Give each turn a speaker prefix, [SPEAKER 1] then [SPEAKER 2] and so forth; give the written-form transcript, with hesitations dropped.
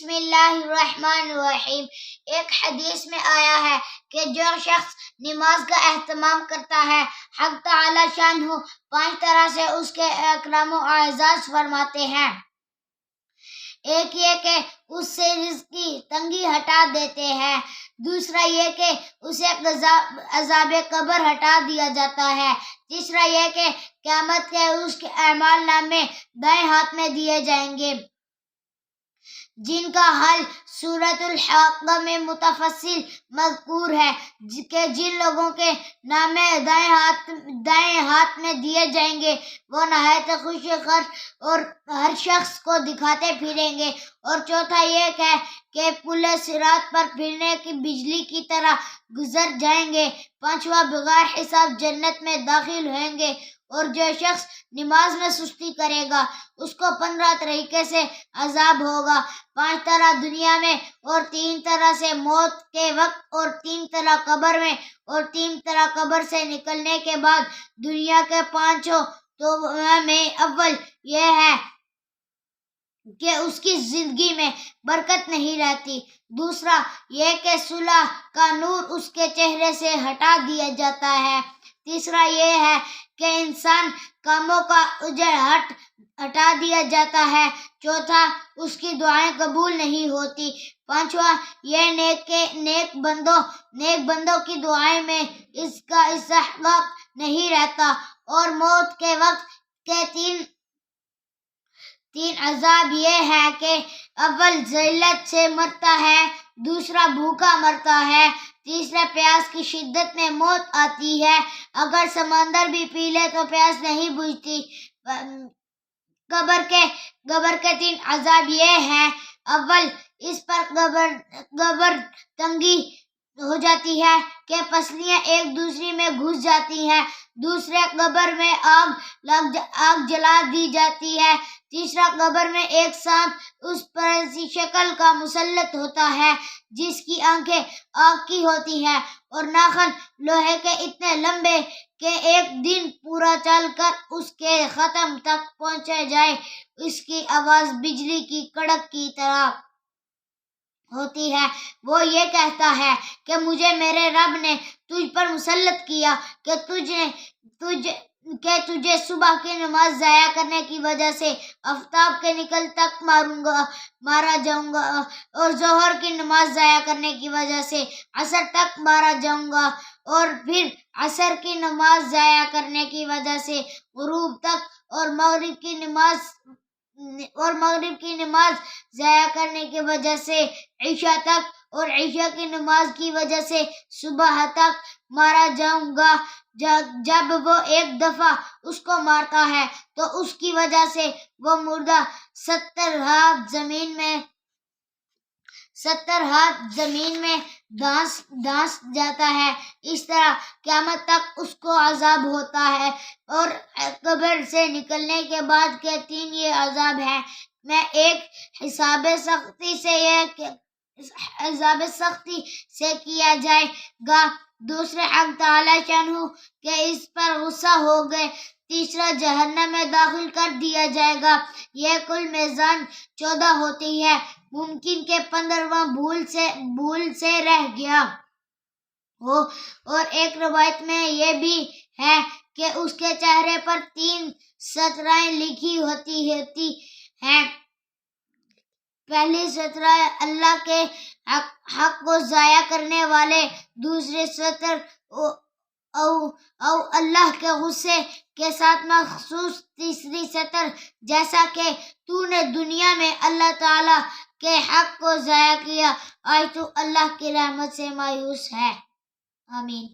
[SPEAKER 1] بسم اللہ الرحمن الرحیم۔ ایک حدیث میں آیا ہے کہ جو شخص نماز کا اہتمام کرتا ہے، حق تعالی شانہ 5 طرح سے اس کے اکرام و اعزاز فرماتے ہیں۔ ایک یہ کہ اس سے رزق کی تنگی ہٹا دیتے ہیں، دوسرا یہ کہ اسے عذاب قبر ہٹا دیا جاتا ہے، تیسرا یہ کہ قیامت کے اس کے اعمال نامے دائیں ہاتھ میں دیے جائیں گے، جن کا حل سورۃ الحاقہ میں متفصل مذکور ہے کہ جن لوگوں کے نامے دائیں ہاتھ میں دیے جائیں گے وہ نہایت خوش خرم اور ہر شخص کو دکھاتے پھریں گے، اور چوتھا یہ ہے کہ پل صراط پر پھرنے کی بجلی کی طرح گزر جائیں گے، پانچواں بغیر حساب جنت میں داخل ہوئیں گے، اور جو شخص نماز میں سستی کرے گا اس کو 15 طریقے سے عذاب ہوگا، 5 طرح دنیا میں اور 3 طرح سے موت کے وقت اور 3 طرح قبر میں اور 3 طرح قبر سے نکلنے کے بعد دنیا کے 5 تو میں اول یہ ہے کہ اس کی زندگی میں برکت نہیں رہتی، دوسرا یہ کہ صلح کا نور اس کے چہرے سے ہٹا دیا جاتا ہے، تیسرا یہ ہے کہ انسان کاموں کا اجر ہٹا دیا جاتا ہے، چوتھا اس کی دعائیں قبول نہیں ہوتی، پانچواں یہ نیک بندوں کی دعائیں میں اس کا استحقاق نہیں رہتا، اور موت کے وقت کے تین عذاب یہ ہے کہ اول ذلت سے مرتا ہے، دوسرا بھوکا مرتا ہے، تیسرا پیاس کی شدت میں موت آتی ہے، اگر سمندر بھی پی لے تو پیاس نہیں بجھتی۔ قبر کے 3 عذاب یہ ہیں، اول اس پر قبر تنگی ہو جاتی ہے کہ پسلیاں ایک دوسری میں گھس جاتی ہیں، دوسرے قبر میں آگ جلا دی جاتی ہے، تیسرا قبر میں ایک سانپ اس پر ایسی شکل کا مسلط ہوتا ہے جس کی آنکھیں آگ کی ہوتی ہیں اور ناخن لوہے کے اتنے لمبے کہ ایک دن پورا چل کر اس کے ختم تک پہنچا جائے، اس کی آواز بجلی کی کڑک کی طرح ہوتی ہے، وہ یہ کہتا ہے کہ مجھے میرے رب نے تجھ پر مسلط کیا کہ تجھے صبح کی نماز ضائع کرنے کی وجہ سے آفتاب کے نکل تک مارا جاؤں گا، اور ظہر کی نماز ضائع کرنے کی وجہ سے عصر تک مارا جاؤں گا، اور پھر عصر کی نماز ضائع کرنے کی وجہ سے غروب تک، اور مغرب کی نماز ضائع کرنے کی وجہ سے عشاء تک، اور عشاء کی نماز کی وجہ سے صبح تک مارا جاؤں گا۔ جب وہ ایک دفعہ اس کو مارتا ہے تو اس کی وجہ سے وہ مردہ 70 ہاتھ زمین میں دھانس جاتا ہے، اس طرح قیامت تک اس کو عذاب ہوتا ہے، اور قبر سے نکلنے کے بعد کے 3 یہ عذاب ہیں، میں ایک حساب سختی سے کیا جائے گا، دوسرے حق تعالی شانہ کہ اس پر غصہ ہو گئے، تیسرا جہنم میں داخل کر دیا جائے گا، یہ کل میزان 14 ہوتی ہے، ممکن کہ 15واں بھول سے رہ گیا ہو، اور ایک روایت میں یہ بھی ہے کہ اس کے چہرے پر 3 سطریں لکھی ہوتی ہیں، پہلی سطر اللہ کے حق کو ضائع کرنے والے، دوسری سطر او اللہ کے غصے کے ساتھ مخصوص، تیسری سطر جیسا کہ تو نے دنیا میں اللہ تعالی کے حق کو ضائع کیا، آج تو اللہ کی رحمت سے مایوس ہے۔ آمین۔